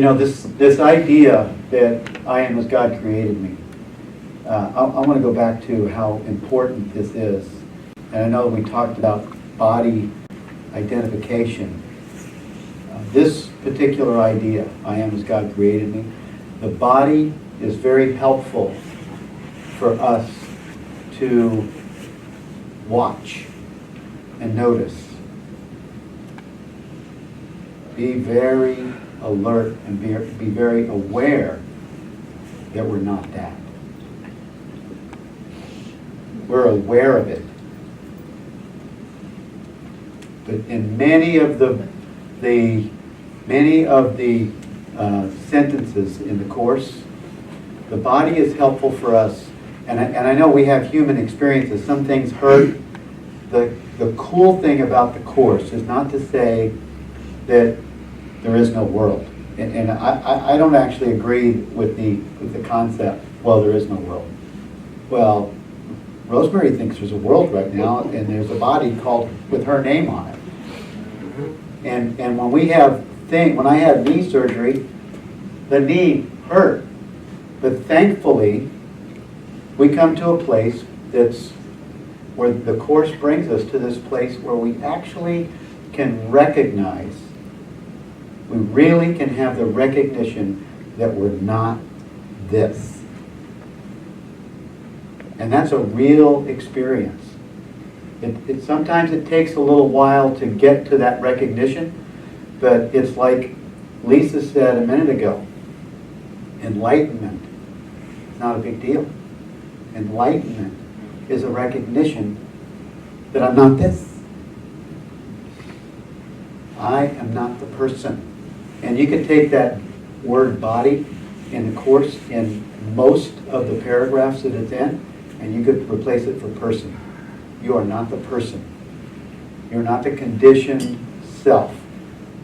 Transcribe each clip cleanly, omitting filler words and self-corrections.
this idea that I am as God created me, I want to go back to how important this is. And I know we talked about body identification. This particular idea, I am as God created me, the body is very helpful for us to watch and notice. Be very alert and be very aware that we're not that. We're aware of it. But in many of the sentences in the Course, the body is helpful for us. And I know we have human experiences. Some things hurt. The cool thing about the Course is not to say that there is no world. And I don't actually agree with the concept, well, there is no world. Well, Rosemary thinks there's a world right now, and there's a body called with her name on it. And when I had knee surgery, the knee hurt. But thankfully, we come to a place that's where the Course brings us to this place where we actually can recognize, we really can have the recognition that we're not this. And that's a real experience. Sometimes it takes a little while to get to that recognition, but it's like Lisa said a minute ago, enlightenment is not a big deal. Enlightenment is a recognition that I'm not this. I am not the person. And you can take that word body in the Course in most of the paragraphs that it's in, and you could replace it for person. You are not the person. You're not the conditioned self.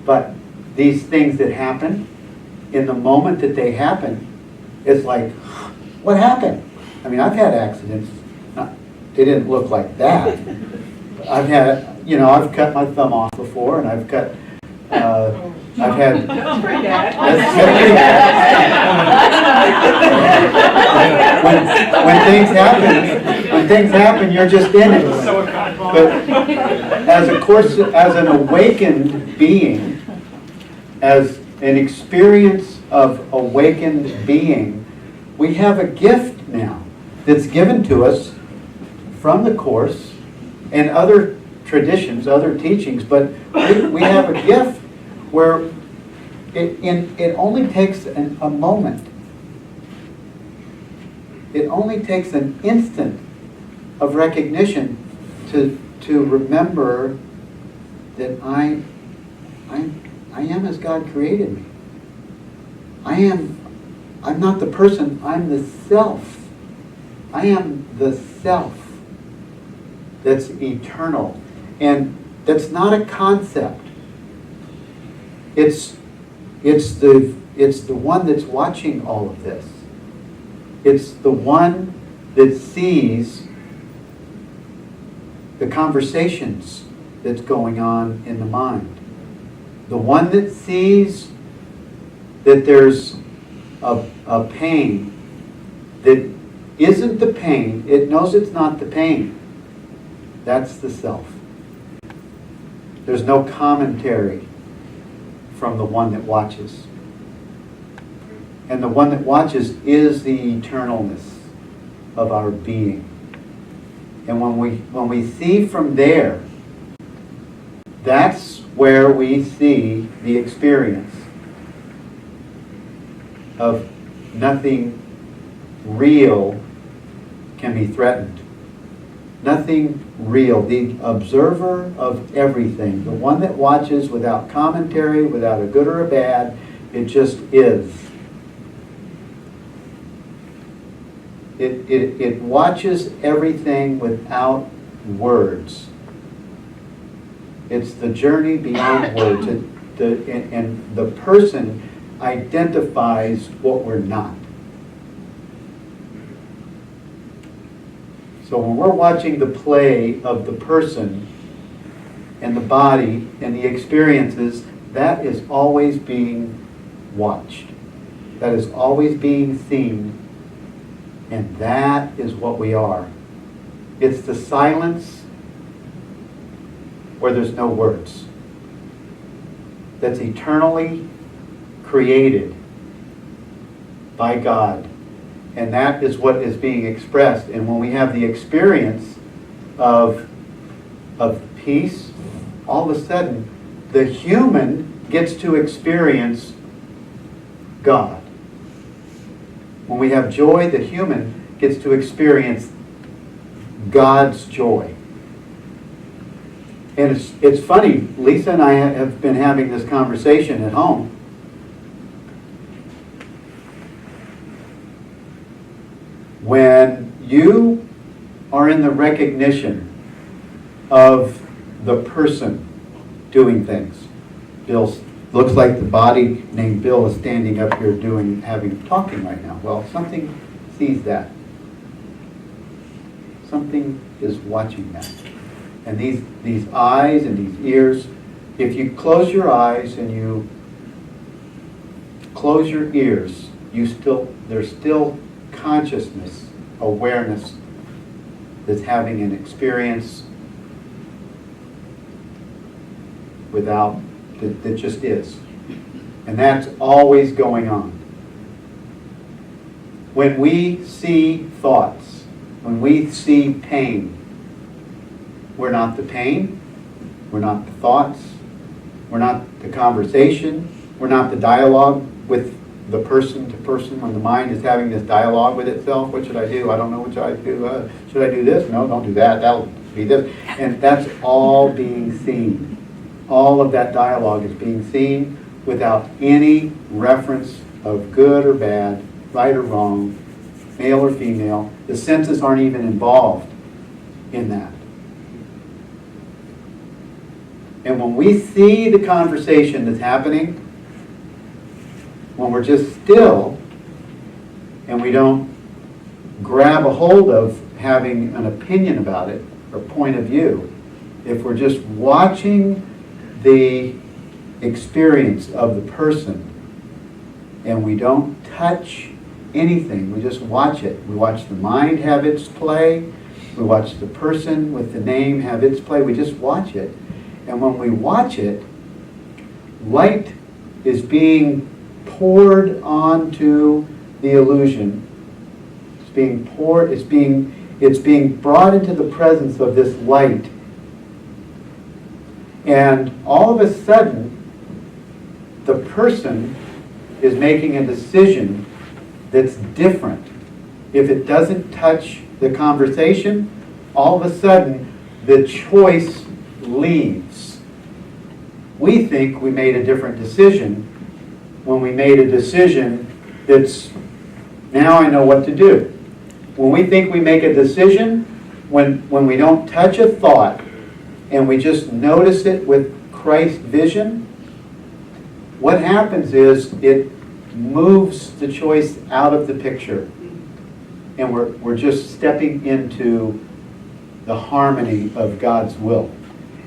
But these things that happen, in the moment that they happen, it's like, what happened? I mean, I've had accidents. They didn't look like that. I've cut my thumb off before, and I've had. That's pretty bad. When things happen, you're just in it. But as an awakened being, as an experience of awakened being, we have a gift now that's given to us from the Course and other traditions, other teachings, but we have a gift where it only takes a moment. It only takes an instant of recognition to remember that I am as God created me. I'm not the person, I'm the self. I am the self that's eternal. And that's not a concept. It's the one that's watching all of this. It's the one that sees the conversations that's going on in the mind. The one that sees that there's a pain that isn't the pain. It knows it's not the pain. That's the self. There's no commentary from the one that watches. And the one that watches is the eternalness of our being. And when we see from there, that's where we see the experience of nothing real can be threatened. Nothing real. The observer of everything. The one that watches without commentary, without a good or a bad. It just is. It watches everything without words. It's the journey beyond words. And the person identifies what we're not. So when we're watching the play of the person and the body and the experiences, that is always being watched. That is always being seen, and that is what we are. It's the silence where there's no words. That's eternally created by God. And that is what is being expressed. And when we have the experience of peace, all of a sudden, the human gets to experience God. When we have joy, the human gets to experience God's joy. And it's funny, Lisa and I have been having this conversation at home. When you are in the recognition of the person doing things, Bill, looks like the body named Bill is standing up here talking right now. Well, something sees that. Something is watching that. And these eyes and these ears, if you close your eyes and you close your ears, there's still consciousness, awareness that's having an experience that just is. And that's always going on. When we see thoughts, when we see pain, we're not the pain, we're not the thoughts, we're not the conversation, we're not the dialogue with the person to person. When the mind is having this dialogue with itself, what should I do? I don't know what should I do. Should I do this? No, don't do that. That'll be this. And that's all being seen. All of that dialogue is being seen without any reference of good or bad, right or wrong, male or female. The senses aren't even involved in that. And when we see the conversation that's happening, when we're just still and we don't grab a hold of having an opinion about it or point of view, if we're just watching the experience of the person and we don't touch anything, we just watch it. We watch the mind have its play, we watch the person with the name have its play, we just watch it. And when we watch it, light is being poured onto the illusion. It's being poured, it's being brought into the presence of this light. And all of a sudden, the person is making a decision that's different. If it doesn't touch the conversation, all of a sudden, the choice leaves. We think we made a different decision when we made a decision that's, now I know what to do. When we think we make a decision, when we don't touch a thought and we just notice it with Christ vision, what happens is it moves the choice out of the picture. And we're just stepping into the harmony of God's will.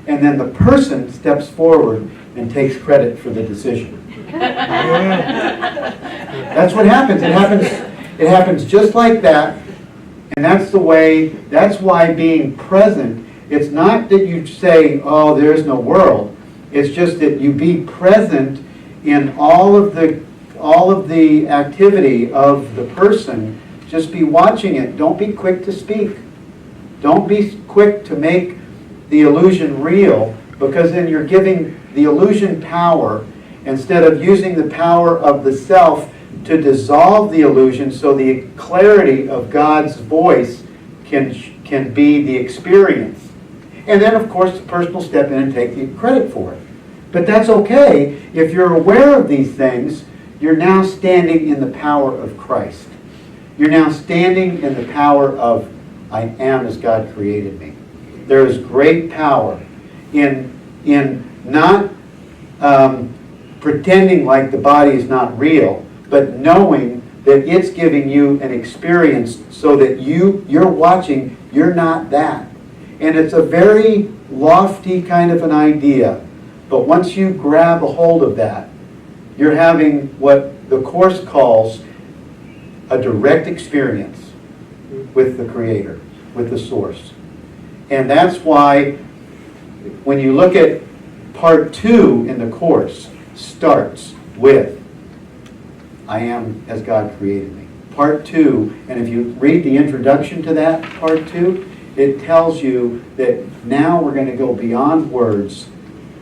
And then the person steps forward and takes credit for the decision. That's what happens. It happens just like that. And that's why being present, it's not that you say, oh, there's no world. It's just that you be present in all of the activity of the person. Just be watching it. Don't be quick to speak. Don't be quick to make the illusion real, because then you're giving the illusion power instead of using the power of the self to dissolve the illusion so the clarity of God's voice can be the experience. And then, of course, the person will step in and take the credit for it. But that's okay. If you're aware of these things, you're now standing in the power of Christ. You're now standing in the power of I am as God created me. There is great power in not pretending like the body is not real, but knowing that it's giving you an experience so that you're watching, you're not that. And it's a very lofty kind of an idea. But once you grab a hold of that, you're having what the Course calls a direct experience with the Creator, with the Source. And that's why when you look at part 2 in the Course, starts with, I am as God created me. Part 2, and if you read the introduction to that, part 2, it tells you that now we're going to go beyond words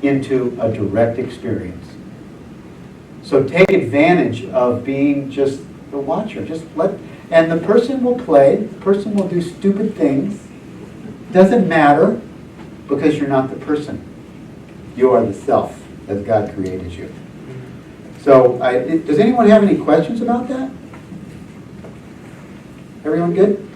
into a direct experience. So take advantage of being just the watcher. And the person will play, the person will do stupid things. Doesn't matter, because you're not the person. You are the self as God created you. So, does anyone have any questions about that? Everyone good?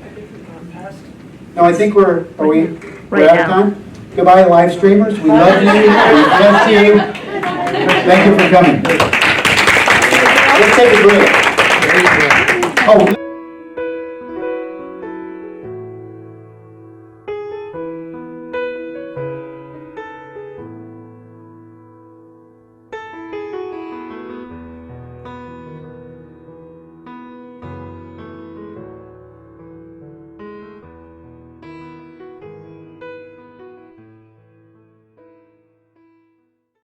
No, I think we're out of time? Goodbye, live streamers. We love you. We bless you. Thank you for coming. Let's take a break. Oh.